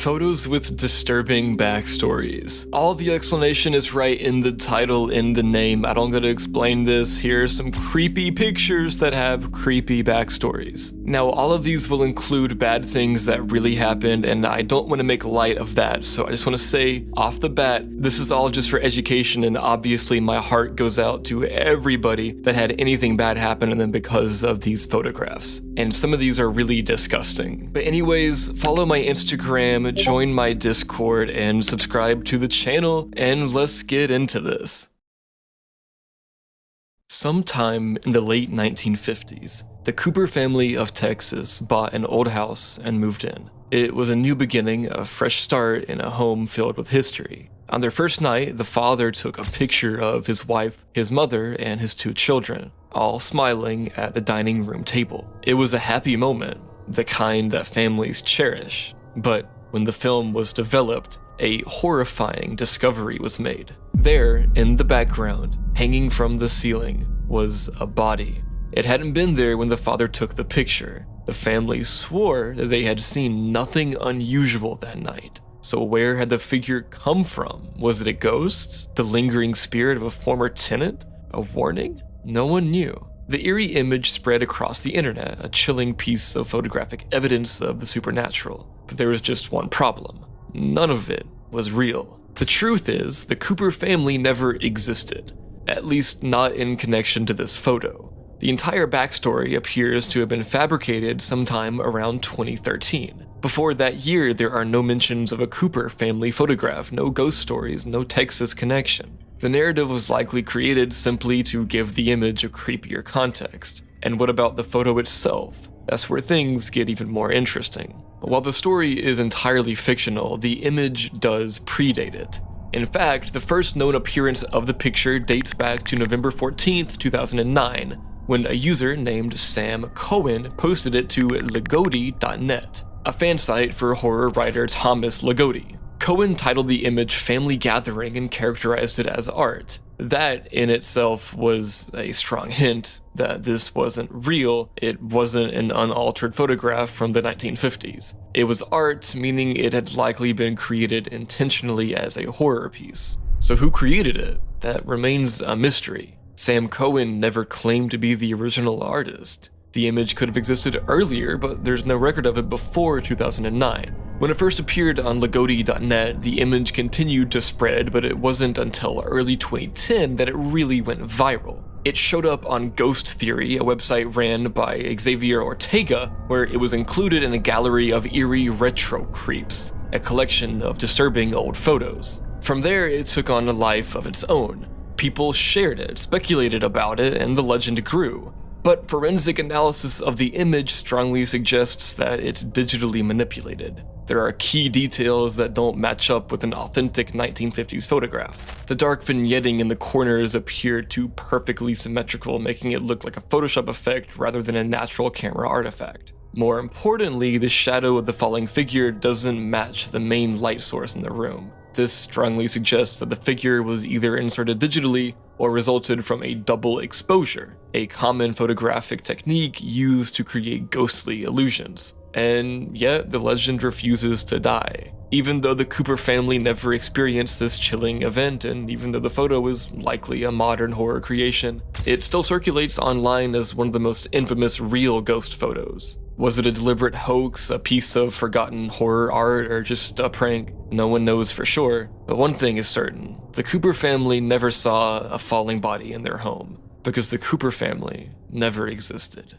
Photos with disturbing backstories. All the explanation is right in the title, in the name. I don't gotta explain this. Here are some creepy pictures that have creepy backstories. Now, all of these will include bad things that really happened, and I don't want to make light of that, so I just want to say off the bat, this is all just for education, and obviously my heart goes out to everybody that had anything bad happen to them because of these photographs. And some of these are really disgusting. But anyways, follow my Instagram, join my Discord, and subscribe to the channel, and let's get into this. Sometime in the late 1950s, the Cooper family of Texas bought an old house and moved in. It was a new beginning, a fresh start in a home filled with history. On their first night, the father took a picture of his wife, his mother, and his 2 children, all smiling at the dining room table. It was a happy moment, the kind that families cherish. But when the film was developed, a horrifying discovery was made. There, in the background, hanging from the ceiling, was a body. It hadn't been there when the father took the picture. The family swore that they had seen nothing unusual that night. So where had the figure come from? Was it a ghost? The lingering spirit of a former tenant? A warning? No one knew. The eerie image spread across the internet, a chilling piece of photographic evidence of the supernatural. But there was just one problem. None of it was real. The truth is, the Cooper family never existed, at least not in connection to this photo. The entire backstory appears to have been fabricated sometime around 2013. Before that year, there are no mentions of a Cooper family photograph, no ghost stories, no Texas connection. The narrative was likely created simply to give the image a creepier context. And what about the photo itself? That's where things get even more interesting. While the story is entirely fictional, the image does predate it. In fact, the first known appearance of the picture dates back to November 14th, 2009, when a user named Sam Cohen posted it to Ligoti.net, a fan site for horror writer Thomas Ligoti. Cohen titled the image Family Gathering and characterized it as art. That in itself was a strong hint that this wasn't real, it wasn't an unaltered photograph from the 1950s. It was art, meaning it had likely been created intentionally as a horror piece. So who created it? That remains a mystery. Sam Cohen never claimed to be the original artist. The image could have existed earlier, but there's no record of it before 2009. When it first appeared on Ligoti.net, the image continued to spread, but it wasn't until early 2010 that it really went viral. It showed up on Ghost Theory, a website ran by Xavier Ortega, where it was included in a gallery of eerie retro creeps, a collection of disturbing old photos. From there, it took on a life of its own. People shared it, speculated about it, and the legend grew. But forensic analysis of the image strongly suggests that it's digitally manipulated. There are key details that don't match up with an authentic 1950s photograph. The dark vignetting in the corners appeared too perfectly symmetrical, making it look like a Photoshop effect rather than a natural camera artifact. More importantly, the shadow of the falling figure doesn't match the main light source in the room. This strongly suggests that the figure was either inserted digitally or resulted from a double exposure, a common photographic technique used to create ghostly illusions. And yet, the legend refuses to die. Even though the Cooper family never experienced this chilling event, and even though the photo is likely a modern horror creation, it still circulates online as one of the most infamous real ghost photos. Was it a deliberate hoax, a piece of forgotten horror art, or just a prank? No one knows for sure, but one thing is certain. The Cooper family never saw a falling body in their home, because the Cooper family never existed.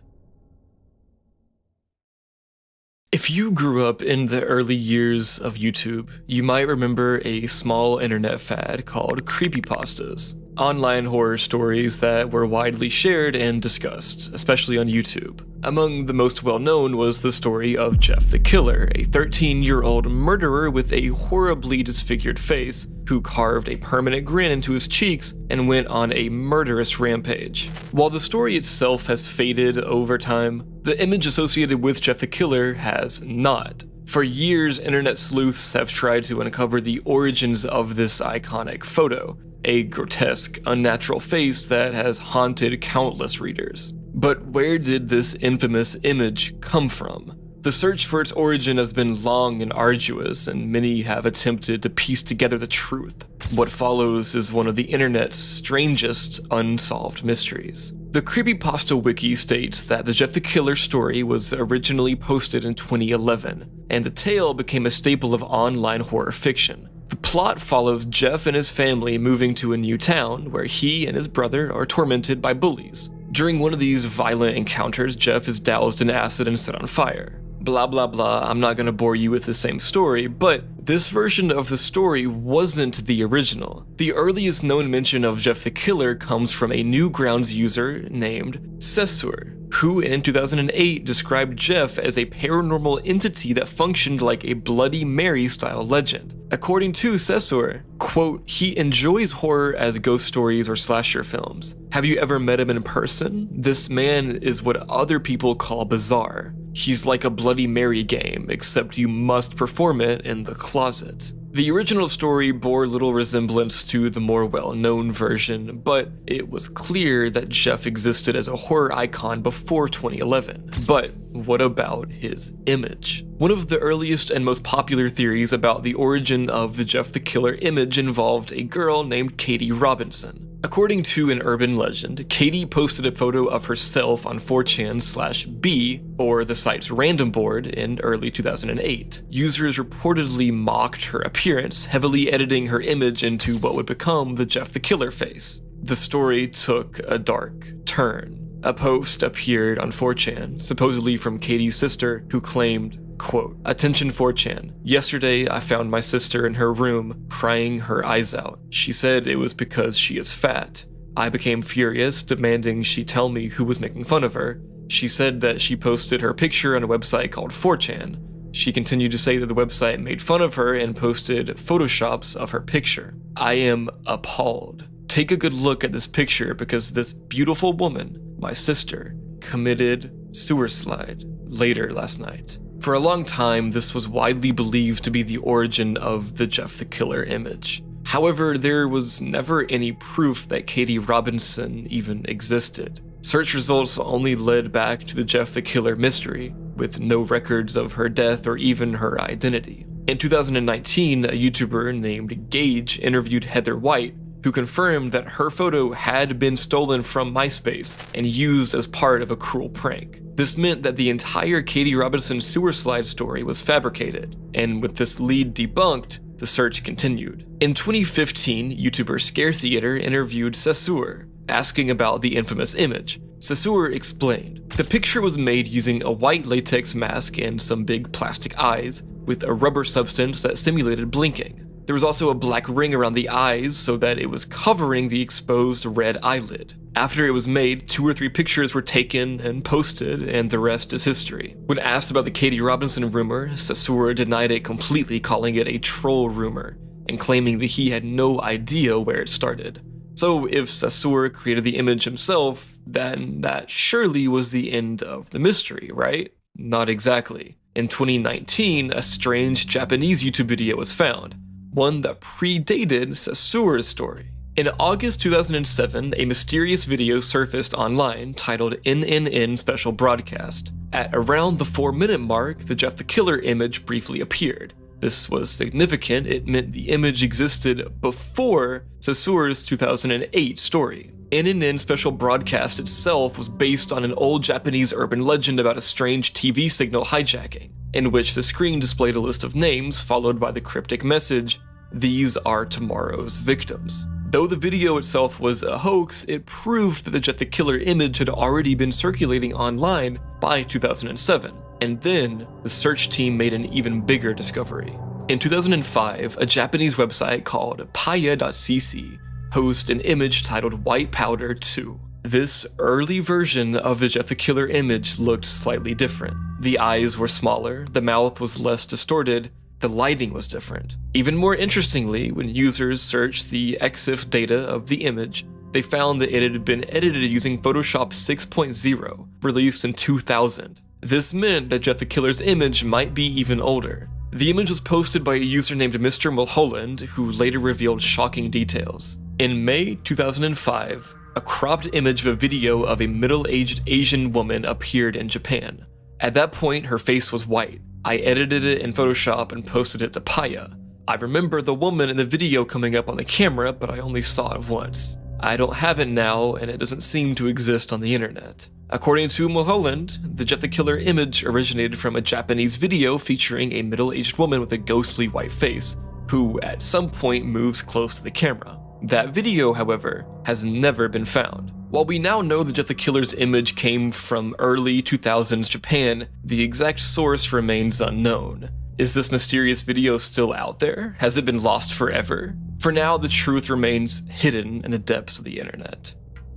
If you grew up in the early years of YouTube, you might remember a small internet fad called creepypastas, online horror stories that were widely shared and discussed, especially on YouTube. Among the most well-known was the story of Jeff the Killer, a 13-year-old murderer with a horribly disfigured face who carved a permanent grin into his cheeks and went on a murderous rampage. While the story itself has faded over time, the image associated with Jeff the Killer has not. For years, internet sleuths have tried to uncover the origins of this iconic photo, a grotesque, unnatural face that has haunted countless readers. But where did this infamous image come from? The search for its origin has been long and arduous, and many have attempted to piece together the truth. What follows is one of the internet's strangest unsolved mysteries. The Creepypasta wiki states that the Jeff the Killer story was originally posted in 2011, and the tale became a staple of online horror fiction. The plot follows Jeff and his family moving to a new town where he and his brother are tormented by bullies. During one of these violent encounters, Jeff is doused in acid and set on fire. Blah blah blah, I'm not gonna bore you with the same story, but this version of the story wasn't the original. The earliest known mention of Jeff the Killer comes from a Newgrounds user named Cesur, who in 2008 described Jeff as a paranormal entity that functioned like a Bloody Mary-style legend. According to Cesur, quote, he enjoys horror as ghost stories or slasher films. Have you ever met him in person? This man is what other people call bizarre. He's like a Bloody Mary game, except you must perform it in the closet. The original story bore little resemblance to the more well-known version, but it was clear that Jeff existed as a horror icon before 2011. But what about his image? One of the earliest and most popular theories about the origin of the Jeff the Killer image involved a girl named Katie Robinson. According to an urban legend, Katie posted a photo of herself on 4chan/B, or the site's random board, in early 2008. Users reportedly mocked her appearance, heavily editing her image into what would become the Jeff the Killer face. The story took a dark turn. A post appeared on 4chan, supposedly from Katie's sister, who claimed, quote, attention 4chan. Yesterday, I found my sister in her room, crying her eyes out. She said it was because she is fat. I became furious, demanding she tell me who was making fun of her. She said that she posted her picture on a website called 4chan. She continued to say that the website made fun of her and posted photoshops of her picture. I am appalled. Take a good look at this picture because this beautiful woman, my sister, committed suicide later last night. For a long time, this was widely believed to be the origin of the Jeff the Killer image. However, there was never any proof that Katie Robinson even existed. Search results only led back to the Jeff the Killer mystery, with no records of her death or even her identity. In 2019, a YouTuber named Gage interviewed Heather White, who confirmed that her photo had been stolen from MySpace and used as part of a cruel prank. This meant that the entire Katie Robinson sewer slide story was fabricated, and with this lead debunked, the search continued. In 2015, YouTuber Scare Theater interviewed Cesur, asking about the infamous image. Cesur explained, the picture was made using a white latex mask and some big plastic eyes, with a rubber substance that simulated blinking. There was also a black ring around the eyes so that it was covering the exposed red eyelid. After it was made, 2 or 3 pictures were taken and posted, and the rest is history. When asked about the Katie Robinson rumor, Cesur denied it completely, calling it a troll rumor, and claiming that he had no idea where it started. So if Cesur created the image himself, then that surely was the end of the mystery, right? Not exactly. In 2019, a strange Japanese YouTube video was found, one that predated Cesur's story. In August 2007, a mysterious video surfaced online titled NNN Special Broadcast. At around the 4-minute mark, the Jeff the Killer image briefly appeared. This was significant. It meant the image existed before Cesur's 2008 story. NNN Special Broadcast itself was based on an old Japanese urban legend about a strange TV signal hijacking, in which the screen displayed a list of names followed by the cryptic message, "These are tomorrow's victims." Though the video itself was a hoax, it proved that the Jeff the Killer image had already been circulating online by 2007. And then, the search team made an even bigger discovery. In 2005, a Japanese website called paya.cc hosts an image titled White Powder 2. This early version of the Jeff the Killer image looked slightly different. The eyes were smaller, the mouth was less distorted, the lighting was different. Even more interestingly, when users searched the EXIF data of the image, they found that it had been edited using Photoshop 6.0, released in 2000. This meant that Jeff the Killer's image might be even older. The image was posted by a user named Mr. Mulholland, who later revealed shocking details. In May 2005, a cropped image of a video of a middle-aged Asian woman appeared in Japan. At that point, her face was white. I edited it in Photoshop and posted it to Paya. I remember the woman in the video coming up on the camera, but I only saw it once. I don't have it now, and it doesn't seem to exist on the internet. According to Mulholland, the Jeff the Killer image originated from a Japanese video featuring a middle-aged woman with a ghostly white face, who at some point moves close to the camera. That video, however, has never been found. While we now know the Jeff the Killer's image came from early 2000s Japan, the exact source remains unknown. Is this mysterious video still out there? Has it been lost forever? For now, the truth remains hidden in the depths of the internet.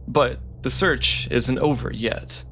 But the search isn't over yet.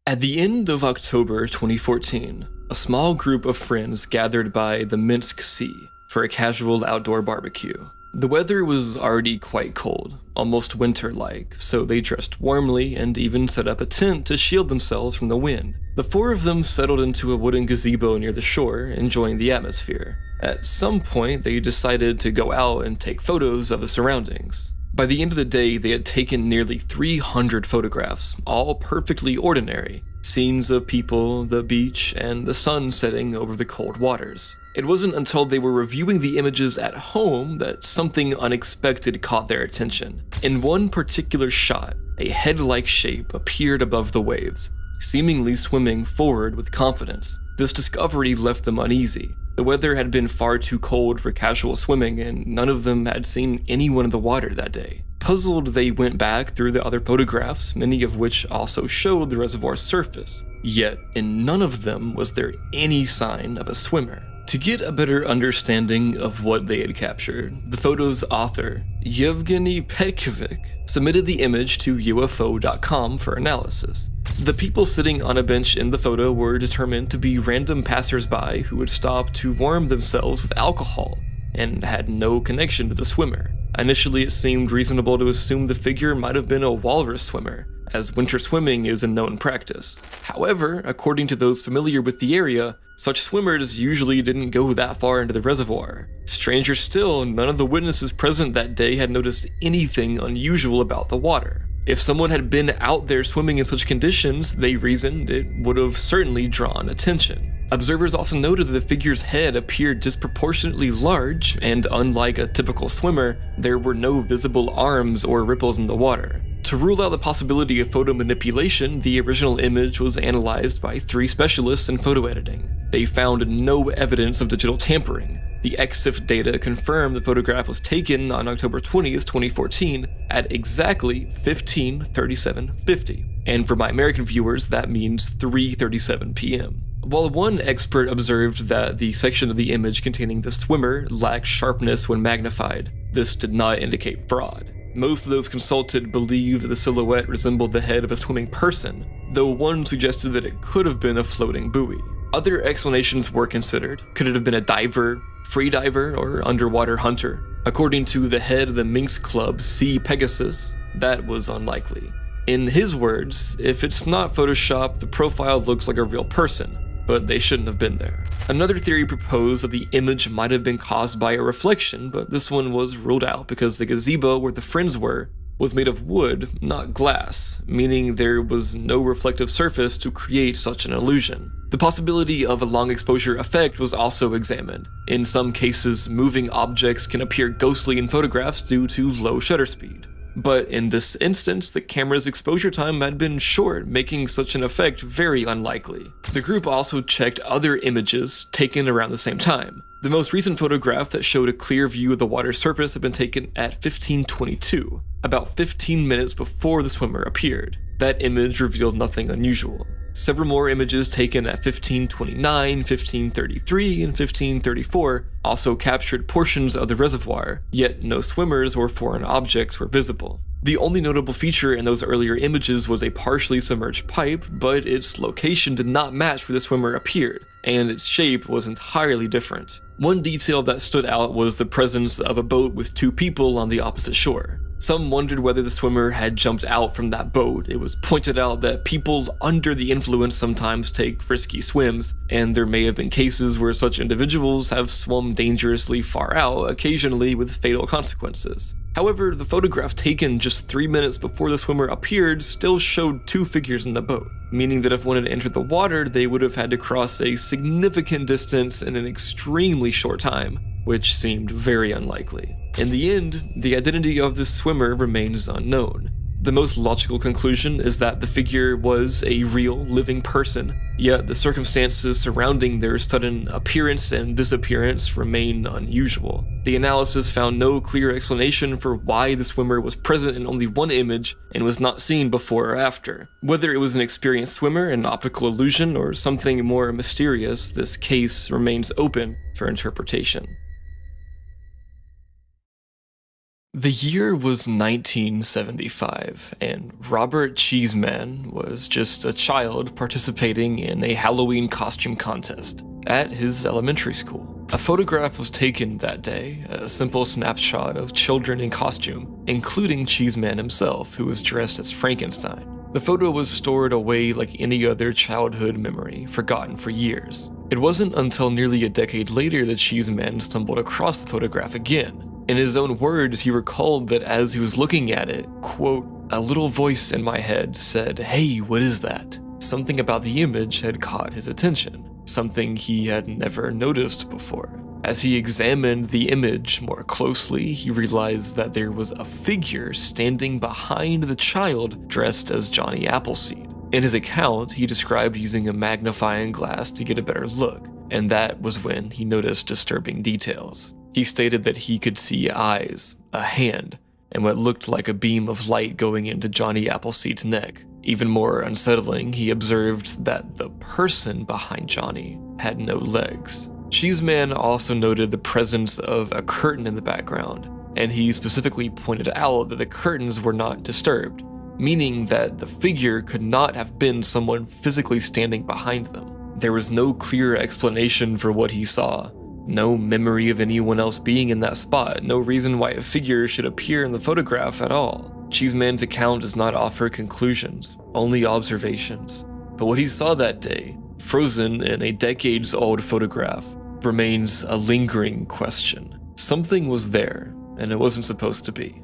At the end of October 2014, a small group of friends gathered by the Minsk Sea for a casual outdoor barbecue. The weather was already quite cold, almost winter-like, so they dressed warmly and even set up a tent to shield themselves from the wind. The four of them settled into a wooden gazebo near the shore, enjoying the atmosphere. At some point, they decided to go out and take photos of the surroundings. By the end of the day, they had taken nearly 300 photographs, all perfectly ordinary. Scenes of people, the beach, and the sun setting over the cold waters. It wasn't until they were reviewing the images at home that something unexpected caught their attention. In one particular shot, a head-like shape appeared above the waves, seemingly swimming forward with confidence. This discovery left them uneasy. The weather had been far too cold for casual swimming, and none of them had seen anyone in the water that day. Puzzled, they went back through the other photographs, many of which also showed the reservoir's surface. Yet, in none of them was there any sign of a swimmer. To get a better understanding of what they had captured, the photo's author, Yevgeny Petkovic, submitted the image to UFO.com for analysis. The people sitting on a bench in the photo were determined to be random passersby who had stopped to warm themselves with alcohol and had no connection to the swimmer. Initially, it seemed reasonable to assume the figure might have been a walrus swimmer, as winter swimming is a known practice. However, according to those familiar with the area, such swimmers usually didn't go that far into the reservoir. Stranger still, none of the witnesses present that day had noticed anything unusual about the water. If someone had been out there swimming in such conditions, they reasoned it would have certainly drawn attention. Observers also noted that the figure's head appeared disproportionately large, and unlike a typical swimmer, there were no visible arms or ripples in the water. To rule out the possibility of photo manipulation, the original image was analyzed by 3 specialists in photo editing. They found no evidence of digital tampering. The EXIF data confirmed the photograph was taken on October 20th, 2014 at exactly 15:37:50. And for my American viewers, that means 3:37 p.m. While one expert observed that the section of the image containing the swimmer lacked sharpness when magnified, this did not indicate fraud. Most of those consulted believed that the silhouette resembled the head of a swimming person, though one suggested that it could have been a floating buoy. Other explanations were considered. Could it have been a diver, freediver, or underwater hunter? According to the head of the Minsk club, Sea Pegasus, that was unlikely. In his words, if it's not Photoshop, the profile looks like a real person, but they shouldn't have been there. Another theory proposed that the image might have been caused by a reflection, but this one was ruled out because the gazebo where the friends were was made of wood, not glass, meaning there was no reflective surface to create such an illusion. The possibility of a long exposure effect was also examined. In some cases, moving objects can appear ghostly in photographs due to low shutter speed. But in this instance, the camera's exposure time had been short, making such an effect very unlikely. The group also checked other images taken around the same time. The most recent photograph that showed a clear view of the water's surface had been taken at 15:22, about 15 minutes before the swimmer appeared. That image revealed nothing unusual. Several more images taken at 15:29, 15:33, and 15:34 also captured portions of the reservoir, yet no swimmers or foreign objects were visible. The only notable feature in those earlier images was a partially submerged pipe, but its location did not match where the swimmer appeared, and its shape was entirely different. One detail that stood out was the presence of a boat with 2 people on the opposite shore. Some wondered whether the swimmer had jumped out from that boat. It was pointed out that people under the influence sometimes take risky swims, and there may have been cases where such individuals have swum dangerously far out, occasionally with fatal consequences. However, the photograph taken just 3 minutes before the swimmer appeared still showed two figures in the boat, meaning that if one had entered the water, they would have had to cross a significant distance in an extremely short time, which seemed very unlikely. In the end, the identity of the swimmer remains unknown. The most logical conclusion is that the figure was a real, living person, yet the circumstances surrounding their sudden appearance and disappearance remain unusual. The analysis found no clear explanation for why the swimmer was present in only one image and was not seen before or after. Whether it was an experienced swimmer, an optical illusion, or something more mysterious, this case remains open for interpretation. The year was 1975, and Robert Cheeseman was just a child participating in a Halloween costume contest at his elementary school. A photograph was taken that day, a simple snapshot of children in costume, including Cheeseman himself, who was dressed as Frankenstein. The photo was stored away like any other childhood memory, forgotten for years. It wasn't until nearly a decade later that Cheeseman stumbled across the photograph again. In his own words, he recalled that as he was looking at it, quote, "A little voice in my head said, 'Hey, what is that?' Something about the image had caught his attention, something he had never noticed before. As he examined the image more closely, he realized that there was a figure standing behind the child dressed as Johnny Appleseed. In his account, he described using a magnifying glass to get a better look, and that was when he noticed disturbing details. He stated that he could see eyes, a hand, and what looked like a beam of light going into Johnny Appleseed's neck. Even more unsettling, he observed that the person behind Johnny had no legs. Cheeseman also noted the presence of a curtain in the background, and he specifically pointed out that the curtains were not disturbed, meaning that the figure could not have been someone physically standing behind them. There was no clear explanation for what he saw. No memory of anyone else being in that spot, no reason why a figure should appear in the photograph at all. Cheeseman's account does not offer conclusions, only observations. But what he saw that day, frozen in a decades-old photograph, remains a lingering question. Something was there, and it wasn't supposed to be.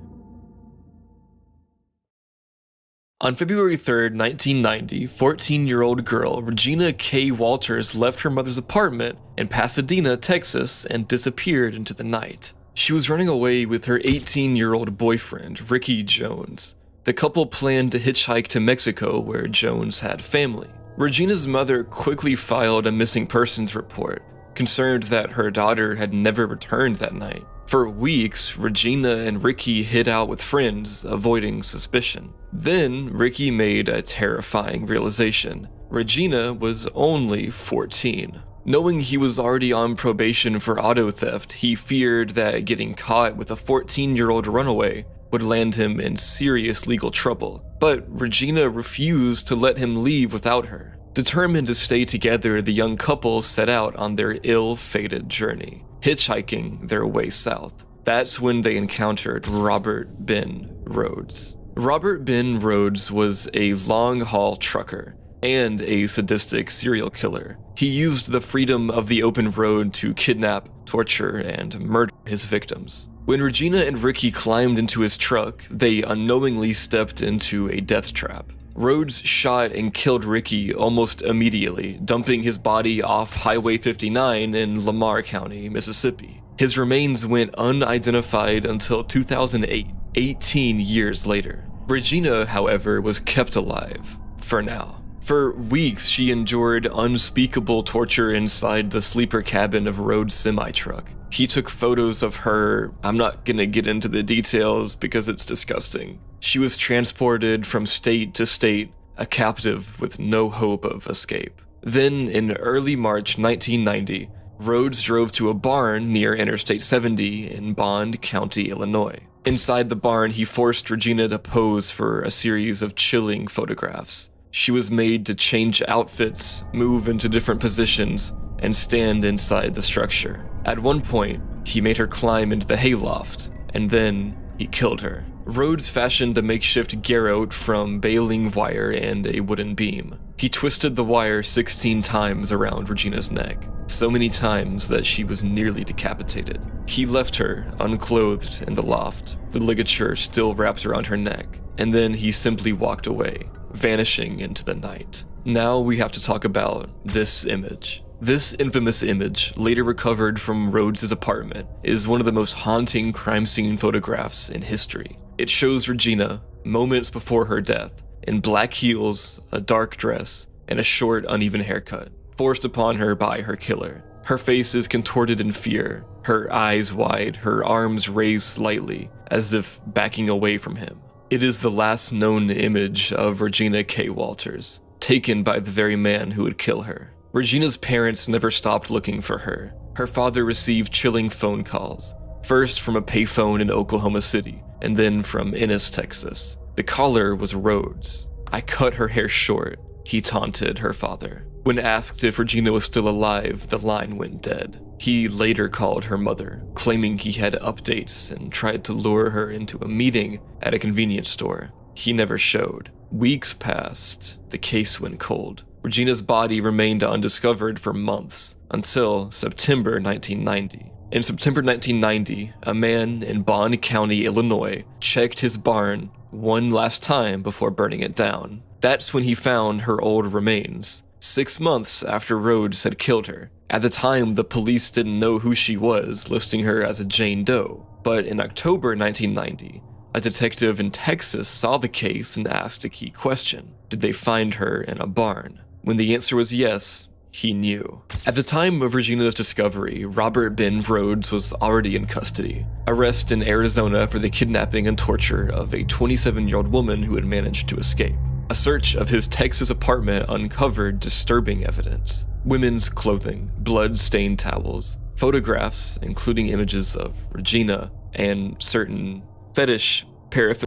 On February 3rd, 1990, 14-year-old girl Regina Kay Walters left her mother's apartment in Pasadena, Texas, and disappeared into the night. She was running away with her 18-year-old boyfriend, Ricky Jones. The couple planned to hitchhike to Mexico, where Jones had family. Regina's mother quickly filed a missing persons report, concerned that her daughter had never returned that night. For weeks, Regina and Ricky hid out with friends, avoiding suspicion. Then, Ricky made a terrifying realization. Regina was only 14. Knowing he was already on probation for auto theft, he feared that getting caught with a 14-year-old runaway would land him in serious legal trouble. But Regina refused to let him leave without her. Determined to stay together, the young couple set out on their ill-fated journey, hitchhiking their way south. That's when they encountered Robert Ben Rhodes. Robert Ben Rhodes was a long-haul trucker and a sadistic serial killer. He used the freedom of the open road to kidnap, torture, and murder his victims. When Regina and Ricky climbed into his truck, they unknowingly stepped into a death trap. Rhodes shot and killed Ricky almost immediately, dumping his body off Highway 59 in Lamar County, Mississippi. His remains went unidentified until 2008, 18 years later. Regina, however, was kept alive, for now. For weeks, she endured unspeakable torture inside the sleeper cabin of Rhodes' semi-truck. He took photos of her. I'm not gonna get into the details because it's disgusting. She was transported from state to state, a captive with no hope of escape. Then, in early March 1990, Rhodes drove to a barn near Interstate 70 in Bond County, Illinois. Inside the barn, he forced Regina to pose for a series of chilling photographs. She was made to change outfits, move into different positions, and stand inside the structure. At one point, he made her climb into the hayloft, and then he killed her. Rhodes fashioned a makeshift garrote from baling wire and a wooden beam. He twisted the wire 16 times around Regina's neck, so many times that she was nearly decapitated. He left her unclothed in the loft, the ligature still wrapped around her neck, and then he simply walked away, vanishing into the night. Now we have to talk about this image. This infamous image, later recovered from Rhodes' apartment, is one of the most haunting crime scene photographs in history. It shows Regina, moments before her death, in black heels, a dark dress, and a short, uneven haircut, forced upon her by her killer. Her face is contorted in fear, her eyes wide, her arms raised slightly, as if backing away from him. It is the last known image of Regina Kay Walters, taken by the very man who would kill her. Regina's parents never stopped looking for her. Her father received chilling phone calls, first from a payphone in Oklahoma City, and then from Ennis, Texas. The caller was Rhodes. "I cut her hair short," he taunted her father. When asked if Regina was still alive, the line went dead. He later called her mother, claiming he had updates and tried to lure her into a meeting at a convenience store. He never showed. Weeks passed. The case went cold. Regina's body remained undiscovered for months, until September 1990. In September 1990, a man in Bond County, Illinois, checked his barn one last time before burning it down. That's when he found her old remains, 6 months after Rhodes had killed her. At the time, the police didn't know who she was, listing her as a Jane Doe. But in October 1990, a detective in Texas saw the case and asked a key question. Did they find her in a barn? When the answer was yes, he knew. At the time of Regina's discovery, Robert Ben Rhodes was already in custody. Arrest in Arizona for the kidnapping and torture of a 27-year-old woman who had managed to escape. A search of his Texas apartment uncovered disturbing evidence. Women's clothing, blood-stained towels, photographs including images of Regina, and certain fetish paraphernalia.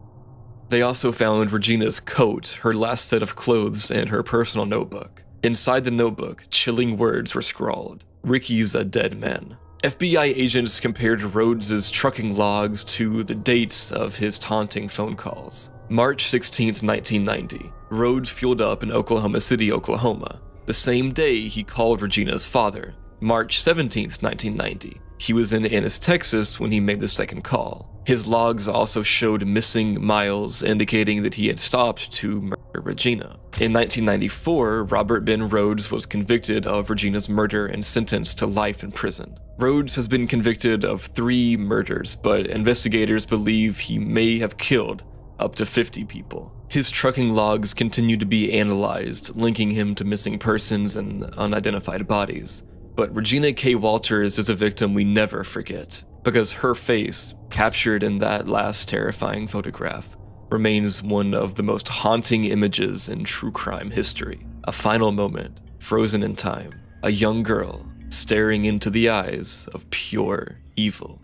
They also found Regina's coat, her last set of clothes, and her personal notebook. Inside the notebook, chilling words were scrawled. "Ricky's a dead man." FBI agents compared Rhodes' trucking logs to the dates of his taunting phone calls. March 16, 1990, Rhodes fueled up in Oklahoma City, Oklahoma. The same day, he called Regina's father. March 17, 1990, he was in Ennis, Texas when he made the second call. His logs also showed missing miles, indicating that he had stopped to murder Regina. In 1994, Robert Ben Rhodes was convicted of Regina's murder and sentenced to life in prison. Rhodes has been convicted of 3 murders, but investigators believe he may have killed up to 50 people. His trucking logs continue to be analyzed, linking him to missing persons and unidentified bodies. But Regina Kay Walters is a victim we never forget, because her face, captured in that last terrifying photograph, remains one of the most haunting images in true crime history. A final moment, frozen in time, a young girl staring into the eyes of pure evil.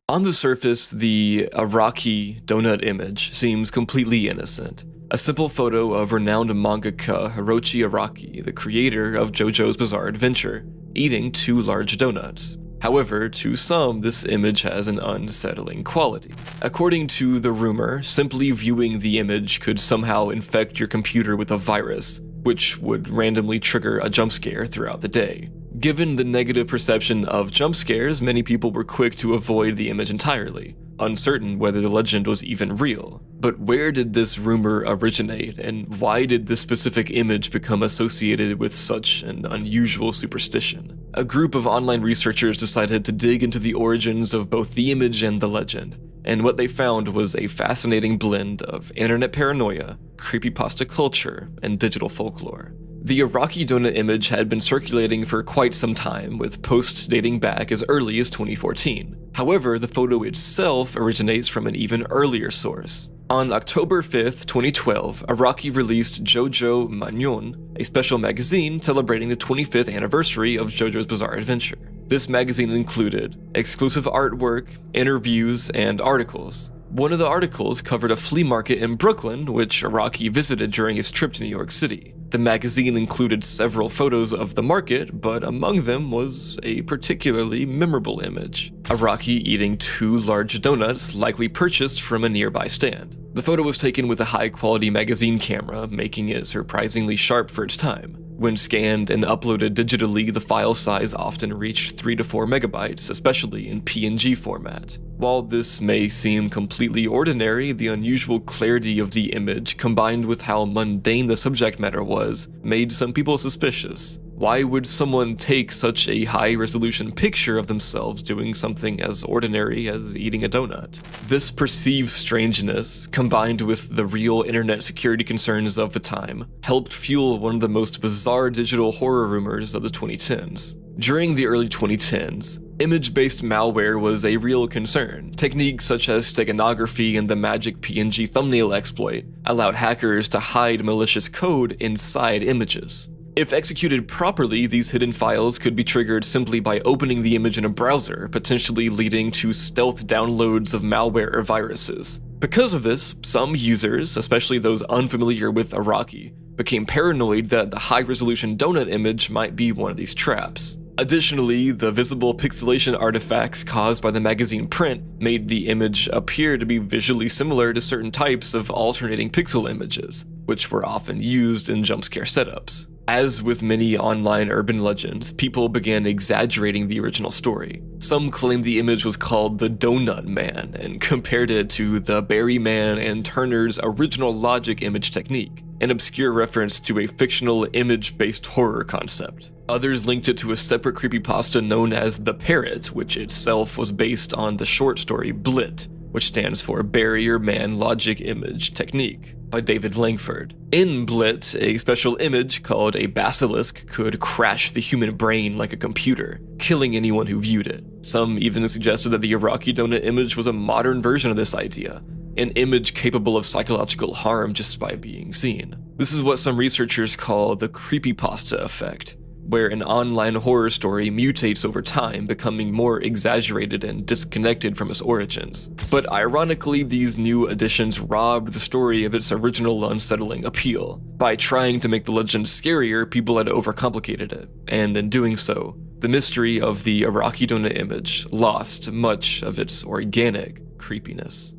On the surface, the Araki Donut image seems completely innocent. A simple photo of renowned mangaka Hiroshi Araki, the creator of JoJo's Bizarre Adventure, eating 2 large donuts. However, to some, this image has an unsettling quality. According to the rumor, simply viewing the image could somehow infect your computer with a virus, which would randomly trigger a jump scare throughout the day. Given the negative perception of jump scares, many people were quick to avoid the image entirely, uncertain whether the legend was even real. But where did this rumor originate, and why did this specific image become associated with such an unusual superstition? A group of online researchers decided to dig into the origins of both the image and the legend, and what they found was a fascinating blend of internet paranoia, creepypasta culture, and digital folklore. The Araki Donut image had been circulating for quite some time, with posts dating back as early as 2014. However, the photo itself originates from an even earlier source. On October 5th, 2012, Araki released JoJo Mangyon, a special magazine celebrating the 25th anniversary of JoJo's Bizarre Adventure. This magazine included exclusive artwork, interviews, and articles. One of the articles covered a flea market in Brooklyn, which Araki visited during his trip to New York City. The magazine included several photos of the market, but among them was a particularly memorable image. Araki eating 2 large donuts likely purchased from a nearby stand. The photo was taken with a high-quality magazine camera, making it surprisingly sharp for its time. When scanned and uploaded digitally, the file size often reached 3 to 4 megabytes, especially in PNG format. While this may seem completely ordinary, the unusual clarity of the image, combined with how mundane the subject matter was, made some people suspicious. Why would someone take such a high-resolution picture of themselves doing something as ordinary as eating a donut? This perceived strangeness, combined with the real internet security concerns of the time, helped fuel one of the most bizarre digital horror rumors of the 2010s. During the early 2010s, image-based malware was a real concern. Techniques such as steganography and the magic PNG thumbnail exploit allowed hackers to hide malicious code inside images. If executed properly, these hidden files could be triggered simply by opening the image in a browser, potentially leading to stealth downloads of malware or viruses. Because of this, some users, especially those unfamiliar with Araki, became paranoid that the high-resolution donut image might be one of these traps. Additionally, the visible pixelation artifacts caused by the magazine print made the image appear to be visually similar to certain types of alternating pixel images, which were often used in jump-scare setups. As with many online urban legends, people began exaggerating the original story. Some claimed the image was called the Donut Man and compared it to the Berry Man and Turner's original logic image technique, an obscure reference to a fictional image-based horror concept. Others linked it to a separate creepypasta known as The Parrot, which itself was based on the short story Blit, which stands for Barrier Man Logic Image Technique, by David Langford. In Blit, a special image called a basilisk could crash the human brain like a computer, killing anyone who viewed it. Some even suggested that the Araki Donut image was a modern version of this idea, an image capable of psychological harm just by being seen. This is what some researchers call the creepypasta effect, where an online horror story mutates over time, becoming more exaggerated and disconnected from its origins. But ironically, these new additions robbed the story of its original unsettling appeal. By trying to make the legend scarier, people had overcomplicated it, and in doing so, the mystery of the Araki Donut image lost much of its organic creepiness.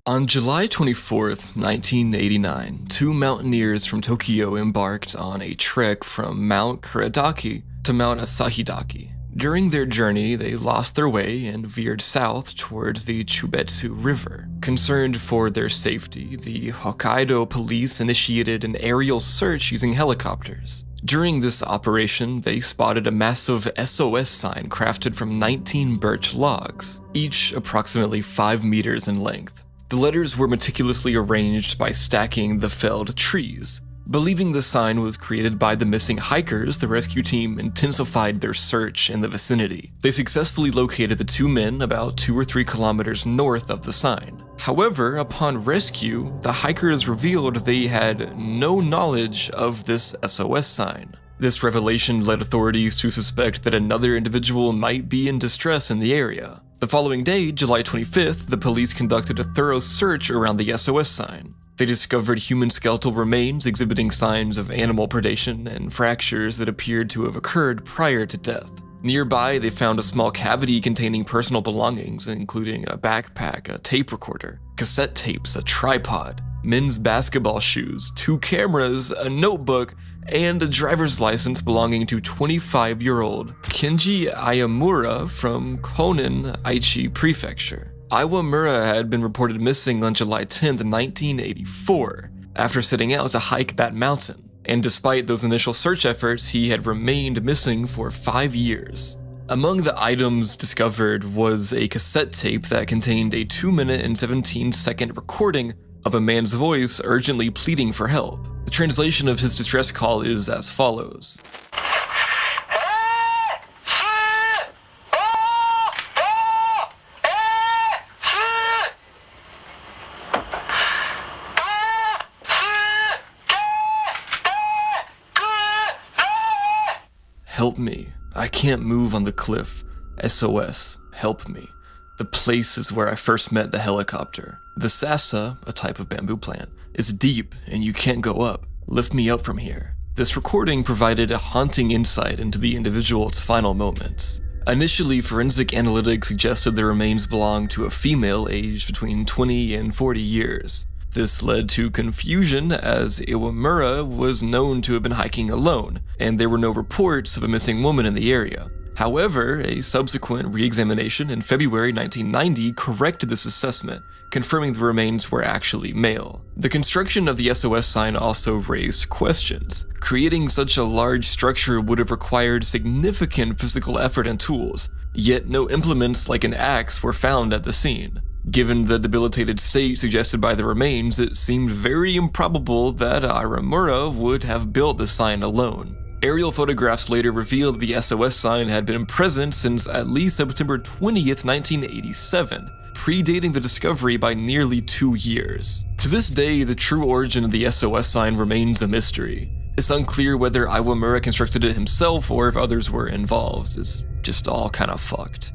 On July 24th, 1989, 2 mountaineers from Tokyo embarked on a trek from Mount Kuredaki to Mount Asahidaki. During their journey, they lost their way and veered south towards the Chubetsu River. Concerned for their safety, the Hokkaido police initiated an aerial search using helicopters. During this operation, they spotted a massive SOS sign crafted from 19 birch logs, each approximately 5 meters in length. The letters were meticulously arranged by stacking the felled trees. Believing the sign was created by the missing hikers, the rescue team intensified their search in the vicinity. They successfully located the 2 men about 2 or 3 kilometers north of the sign. However, upon rescue, the hikers revealed they had no knowledge of this SOS sign. This revelation led authorities to suspect that another individual might be in distress in the area. The following day, July 25th, the police conducted a thorough search around the SOS sign. They discovered human skeletal remains exhibiting signs of animal predation and fractures that appeared to have occurred prior to death. Nearby, they found a small cavity containing personal belongings, including a backpack, a tape recorder, cassette tapes, a tripod, men's basketball shoes, 2 cameras, a notebook, and a driver's license belonging to 25-year-old Kenji Ayamura from Konin, Aichi Prefecture. Iwamura had been reported missing on July 10, 1984, after setting out to hike that mountain, and despite those initial search efforts, he had remained missing for 5 years. Among the items discovered was a cassette tape that contained a 2-minute and 17-second recording of a man's voice urgently pleading for help. The translation of his distress call is as follows. Help me. I can't move on the cliff. SOS. Help me. The place is where I first met the helicopter. The sasa, a type of bamboo plant, It's deep, and you can't go up. Lift me up from here." This recording provided a haunting insight into the individual's final moments. Initially, forensic analytics suggested the remains belonged to a female aged between 20 and 40 years. This led to confusion, as Iwamura was known to have been hiking alone, and there were no reports of a missing woman in the area. However, a subsequent re-examination in February 1990 corrected this assessment, confirming the remains were actually male. The construction of the SOS sign also raised questions. Creating such a large structure would have required significant physical effort and tools, yet no implements like an axe were found at the scene. Given the debilitated state suggested by the remains, it seemed very improbable that Iwamura would have built the sign alone. Aerial photographs later revealed the SOS sign had been present since at least September 20th, 1987, predating the discovery by nearly 2 years. To this day, the true origin of the SOS sign remains a mystery. It's unclear whether Iwamura constructed it himself or if others were involved. It's just all kind of fucked.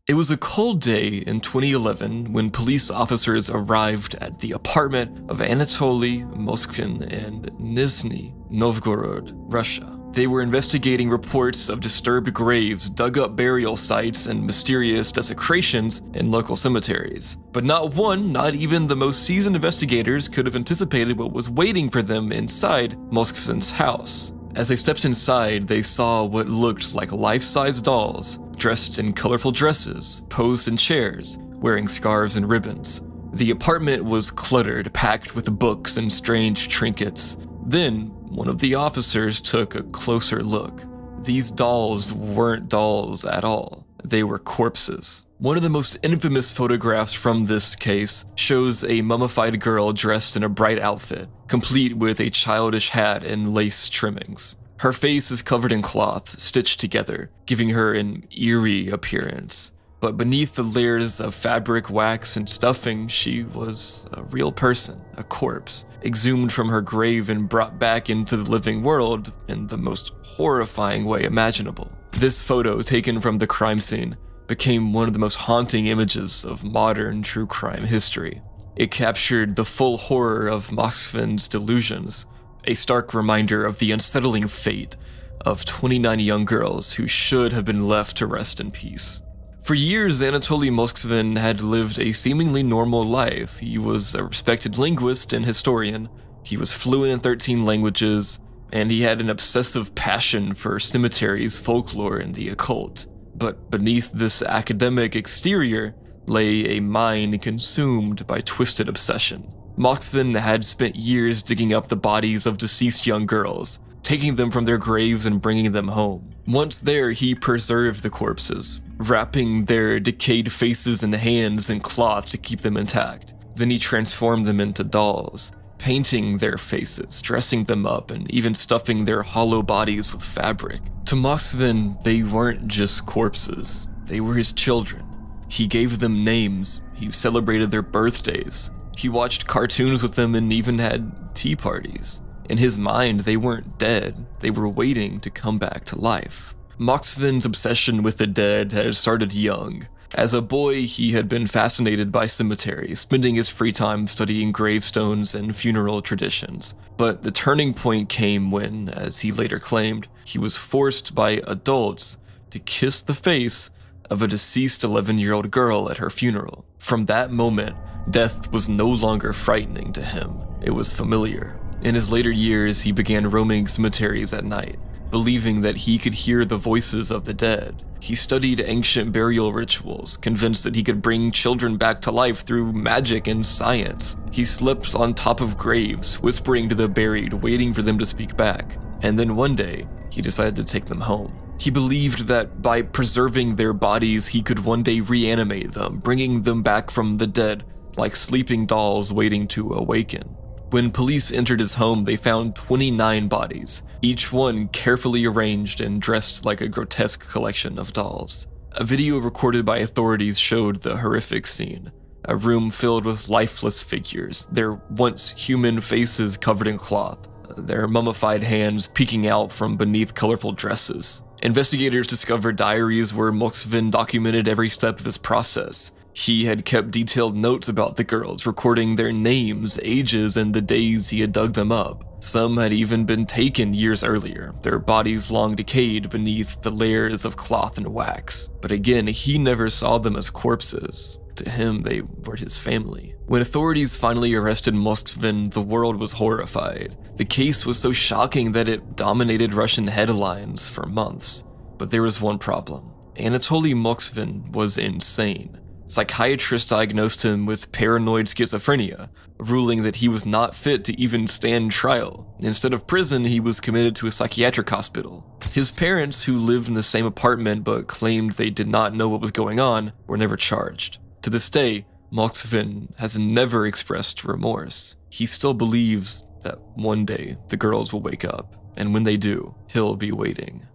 It was a cold day in 2011 when police officers arrived at the apartment of Anatoly Moskvin in Nizhny Novgorod, Russia. They were investigating reports of disturbed graves, dug-up burial sites, and mysterious desecrations in local cemeteries. But not one, not even the most seasoned investigators, could have anticipated what was waiting for them inside Moskvin's house. As they stepped inside, they saw what looked like life-size dolls, dressed in colorful dresses, posed in chairs, wearing scarves and ribbons. The apartment was cluttered, packed with books and strange trinkets. Then, one of the officers took a closer look. These dolls weren't dolls at all. They were corpses. One of the most infamous photographs from this case shows a mummified girl dressed in a bright outfit, complete with a childish hat and lace trimmings. Her face is covered in cloth, stitched together, giving her an eerie appearance. But beneath the layers of fabric, wax, and stuffing, she was a real person, a corpse, exhumed from her grave and brought back into the living world in the most horrifying way imaginable. This photo, taken from the crime scene, became one of the most haunting images of modern true crime history. It captured the full horror of Moskvin's delusions, a stark reminder of the unsettling fate of 29 young girls who should have been left to rest in peace. For years, Anatoly Moskvin had lived a seemingly normal life. He was a respected linguist and historian. He was fluent in 13 languages, and he had an obsessive passion for cemeteries, folklore, and the occult. But beneath this academic exterior lay a mind consumed by twisted obsession. Moskvin had spent years digging up the bodies of deceased young girls, taking them from their graves and bringing them home. Once there, he preserved the corpses, wrapping their decayed faces and hands in cloth to keep them intact. Then he transformed them into dolls, painting their faces, dressing them up, and even stuffing their hollow bodies with fabric. To Moskvin, they weren't just corpses. They were his children. He gave them names. He celebrated their birthdays. He watched cartoons with them and even had tea parties. In his mind, they weren't dead. They were waiting to come back to life. Moskvin's obsession with the dead had started young. As a boy, he had been fascinated by cemeteries, spending his free time studying gravestones and funeral traditions. But the turning point came when, as he later claimed, he was forced by adults to kiss the face of a deceased 11-year-old girl at her funeral. From that moment, death was no longer frightening to him. It was familiar. In his later years, he began roaming cemeteries at night, believing that he could hear the voices of the dead. He studied ancient burial rituals, convinced that he could bring children back to life through magic and science. He slept on top of graves, whispering to the buried, waiting for them to speak back. And then one day, he decided to take them home. He believed that by preserving their bodies, he could one day reanimate them, bringing them back from the dead, like sleeping dolls waiting to awaken. When police entered his home, they found 29 bodies, each one carefully arranged and dressed like a grotesque collection of dolls. A video recorded by authorities showed the horrific scene. A room filled with lifeless figures, their once human faces covered in cloth, their mummified hands peeking out from beneath colorful dresses. Investigators discovered diaries where Moskvin documented every step of his process. He had kept detailed notes about the girls, recording their names, ages, and the days he had dug them up. Some had even been taken years earlier, their bodies long decayed beneath the layers of cloth and wax. But again, he never saw them as corpses. To him, they were his family. When authorities finally arrested Moskvin, the world was horrified. The case was so shocking that it dominated Russian headlines for months. But there was one problem. Anatoly Moskvin was insane. Psychiatrists diagnosed him with paranoid schizophrenia, ruling that he was not fit to even stand trial. Instead of prison, he was committed to a psychiatric hospital. His parents, who lived in the same apartment but claimed they did not know what was going on, were never charged. To this day, Moskvin has never expressed remorse. He still believes that one day the girls will wake up, and when they do, he'll be waiting.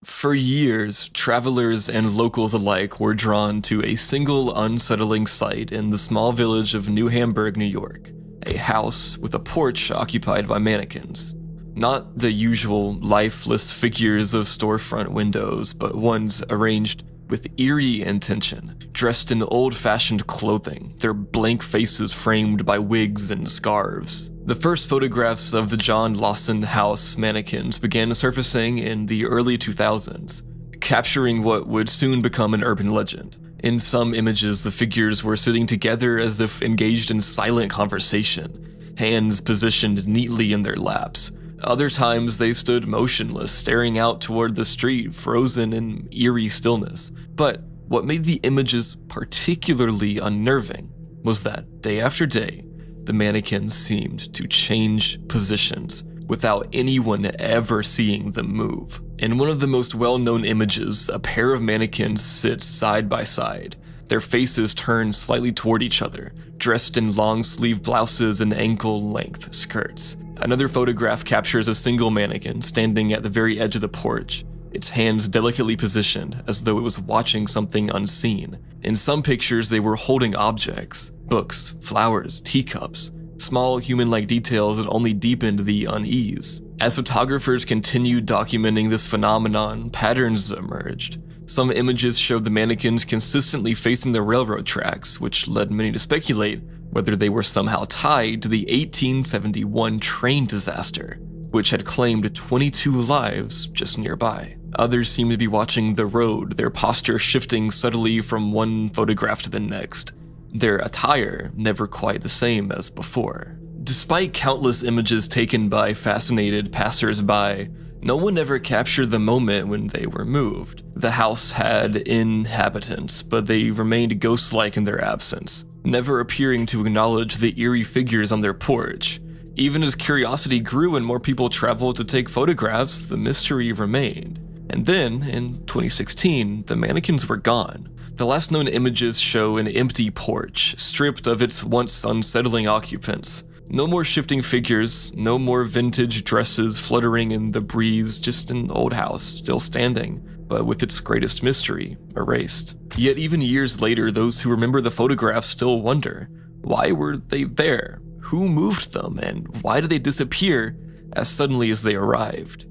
For years, travelers and locals alike were drawn to a single unsettling sight in the small village of New Hamburg, New York, a house with a porch occupied by mannequins. Not the usual lifeless figures of storefront windows, but ones arranged with eerie intention, dressed in old-fashioned clothing, their blank faces framed by wigs and scarves. The first photographs of the John Lawson House Mannequins began surfacing in the early 2000s, capturing what would soon become an urban legend. In some images, the figures were sitting together as if engaged in silent conversation, hands positioned neatly in their laps. Other times, they stood motionless, staring out toward the street, frozen in eerie stillness. But what made the images particularly unnerving was that, day after day, the mannequins seemed to change positions without anyone ever seeing them move. In one of the most well-known images, a pair of mannequins sit side by side, their faces turned slightly toward each other, dressed in long-sleeve blouses and ankle-length skirts. Another photograph captures a single mannequin standing at the very edge of the porch, its hands delicately positioned as though it was watching something unseen. In some pictures, they were holding objects, books, flowers, teacups, small human-like details that only deepened the unease. As photographers continued documenting this phenomenon, patterns emerged. Some images showed the mannequins consistently facing the railroad tracks, which led many to speculate whether they were somehow tied to the 1871 train disaster, which had claimed 22 lives just nearby. Others seemed to be watching the road, their posture shifting subtly from one photograph to the next, their attire never quite the same as before. Despite countless images taken by fascinated passers-by, no one ever captured the moment when they were moved. The house had inhabitants, but they remained ghost-like in their absence, never appearing to acknowledge the eerie figures on their porch. Even as curiosity grew and more people traveled to take photographs, the mystery remained. And then, in 2016, the mannequins were gone. The last known images show an empty porch, stripped of its once unsettling occupants. No more shifting figures, no more vintage dresses fluttering in the breeze, just an old house still standing, but with its greatest mystery erased. Yet even years later, those who remember the photographs still wonder, why were they there? Who moved them, and why did they disappear as suddenly as they arrived?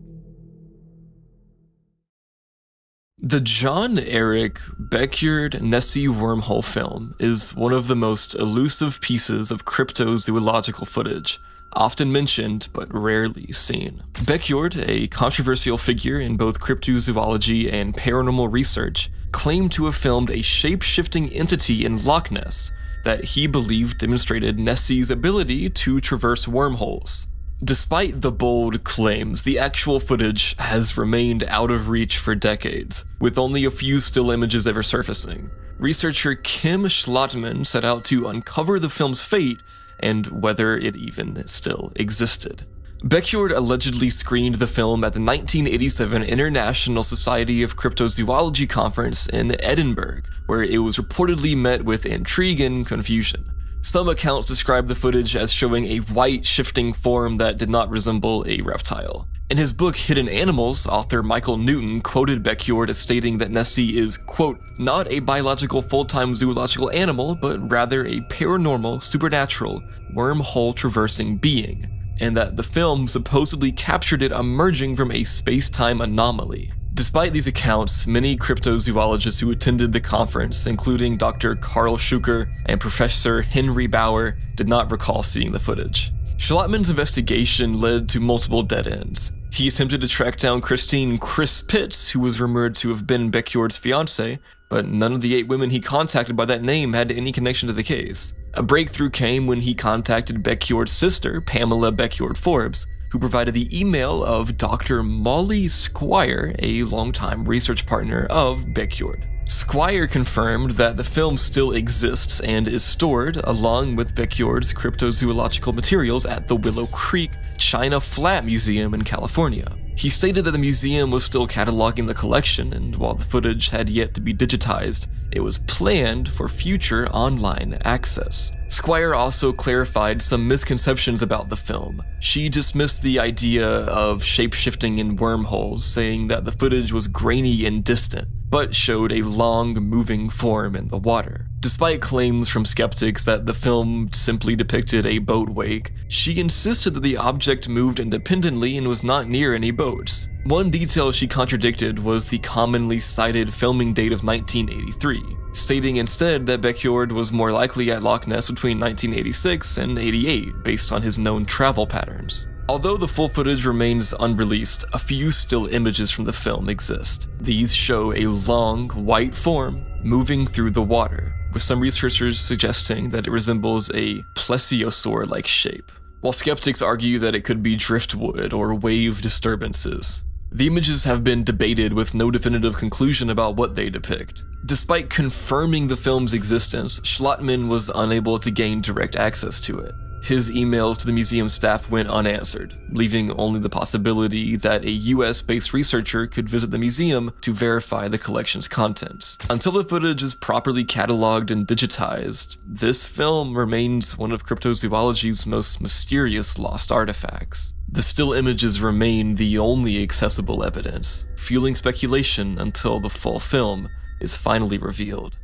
The Jon-Erik Beckjord Nessie Wormhole film is one of the most elusive pieces of cryptozoological footage, often mentioned but rarely seen. Beckjord, a controversial figure in both cryptozoology and paranormal research, claimed to have filmed a shape-shifting entity in Loch Ness that he believed demonstrated Nessie's ability to traverse wormholes. Despite the bold claims, the actual footage has remained out of reach for decades, with only a few still images ever surfacing. Researcher Kim Schlottman set out to uncover the film's fate and whether it even still existed. Beckjord allegedly screened the film at the 1987 International Society of Cryptozoology Conference in Edinburgh, where it was reportedly met with intrigue and confusion. Some accounts describe the footage as showing a white, shifting form that did not resemble a reptile. In his book Hidden Animals, author Michael Newton quoted Beckjord as stating that Nessie is, quote, not a biological full-time zoological animal, but rather a paranormal, supernatural, wormhole-traversing being, and that the film supposedly captured it emerging from a space-time anomaly. Despite these accounts, many cryptozoologists who attended the conference, including Dr. Carl Schuker and Professor Henry Bauer, did not recall seeing the footage. Schlotman's investigation led to multiple dead ends. He attempted to track down Christine "Chris" Pitts, who was rumored to have been Beckjord's fiancée, but none of the 8 women he contacted by that name had any connection to the case. A breakthrough came when he contacted Beckjord's sister, Pamela Beckjord Forbes, who provided the email of Dr. Molly Squire, a longtime research partner of Beckjord. Squire confirmed that the film still exists and is stored along with Beckjord's cryptozoological materials at the Willow Creek China Flat Museum in California. He stated that the museum was still cataloging the collection, and while the footage had yet to be digitized, it was planned for future online access. Squire also clarified some misconceptions about the film. She dismissed the idea of shape-shifting in wormholes, saying that the footage was grainy and distant, but showed a long, moving form in the water. Despite claims from skeptics that the film simply depicted a boat wake, she insisted that the object moved independently and was not near any boats. One detail she contradicted was the commonly cited filming date of 1983, stating instead that Beckjord was more likely at Loch Ness between 1986 and 88 based on his known travel patterns. Although the full footage remains unreleased, a few still images from the film exist. These show a long, white form moving through the water, with some researchers suggesting that it resembles a plesiosaur-like shape, while skeptics argue that it could be driftwood or wave disturbances. The images have been debated with no definitive conclusion about what they depict. Despite confirming the film's existence, Schlotman was unable to gain direct access to it. His emails to the museum staff went unanswered, leaving only the possibility that a US-based researcher could visit the museum to verify the collection's contents. Until the footage is properly cataloged and digitized, this film remains one of cryptozoology's most mysterious lost artifacts. The still images remain the only accessible evidence, fueling speculation until the full film is finally revealed.